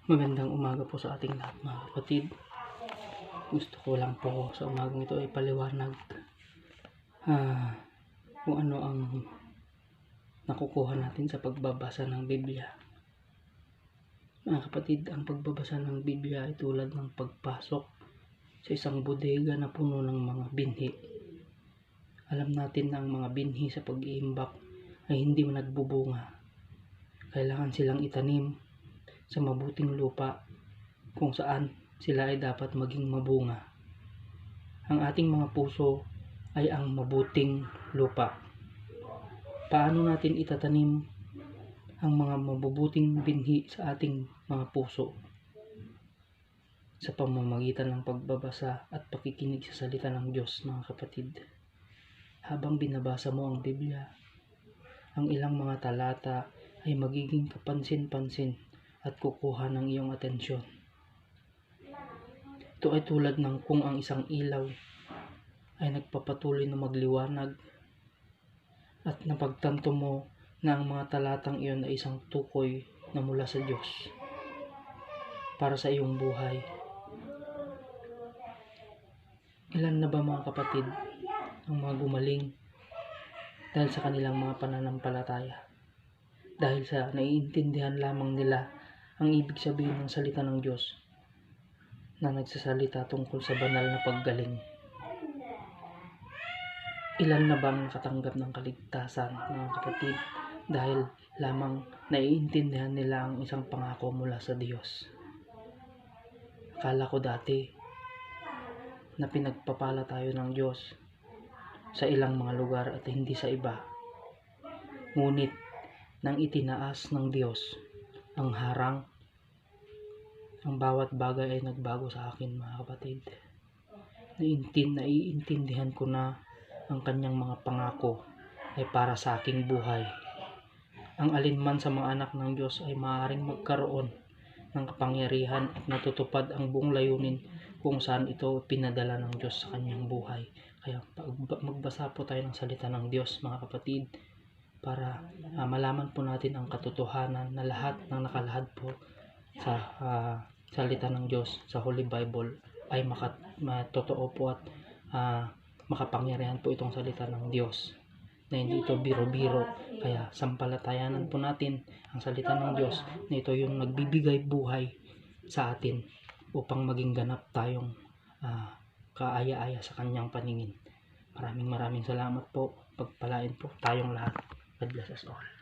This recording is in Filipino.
Magandang umaga po sa ating lahat mga kapatid. Gusto ko lang po sa umagang ito ay paliwanag kung ano ang nakukuha natin sa pagbabasa ng Biblia. Mga kapatid, ang pagbabasa ng Biblia ay tulad ng pagpasok sa isang bodega na puno ng mga binhi. Alam natin na ang mga binhi sa pag-iimbak ay hindi nagbubunga. Kailangan silang itanim sa mabuting lupa kung saan sila ay dapat maging mabunga. Ang ating mga puso ay ang mabuting lupa. Paano natin itatanim ang mga mabubuting binhi sa ating mga puso? Sa pamamagitan ng pagbabasa at pakikinig sa salita ng Diyos, mga kapatid. Habang binabasa mo ang Biblia, ang ilang mga talata ay magiging kapansin-pansin at kukuha ng iyong atensyon. Ito ay tulad ng kung ang isang ilaw ay nagpapatuloy na magliwanag at napagtanto mo na ang mga talatang iyon ay isang tukoy na mula sa Diyos para sa iyong buhay. Ilan na ba mga kapatid ang mga gumaling dahil sa kanilang mga pananampalataya? Dahil sa naiintindihan lamang nila ang ibig sabihin ng salita ng Diyos na nagsasalita tungkol sa banal na paggaling. Ilan na bang nakatanggap ng kaligtasan, mga kapatid, dahil lamang naiintindihan nila ang isang pangako mula sa Diyos? Akala ko dati na pinagpapala tayo ng Diyos sa ilang mga lugar at hindi sa iba. Ngunit nang itinaas ng Diyos ang harang, ang bawat bagay ay nagbago sa akin, mga kapatid. Naiintindihan ko na ang kanyang mga pangako ay para sa aking buhay. Ang alinman sa mga anak ng Diyos ay maaaring magkaroon ng kapangyarihan at natutupad ang buong layunin kung saan ito pinadala ng Diyos sa kanyang buhay. Kaya magbasa po tayo ng salita ng Diyos, mga kapatid, para malaman po natin ang katotohanan na lahat ng nakalahad po sa salita ng Diyos sa Holy Bible ay totoo po at makapangyarihan po itong salita ng Diyos, na hindi ito biro-biro. Kaya sampalatayanan po natin ang salita ng Diyos na ito yung nagbibigay buhay sa atin upang maging ganap tayong kaaya-aya sa kanyang paningin. Maraming salamat po. Pagpalain po tayong lahat. God bless us all.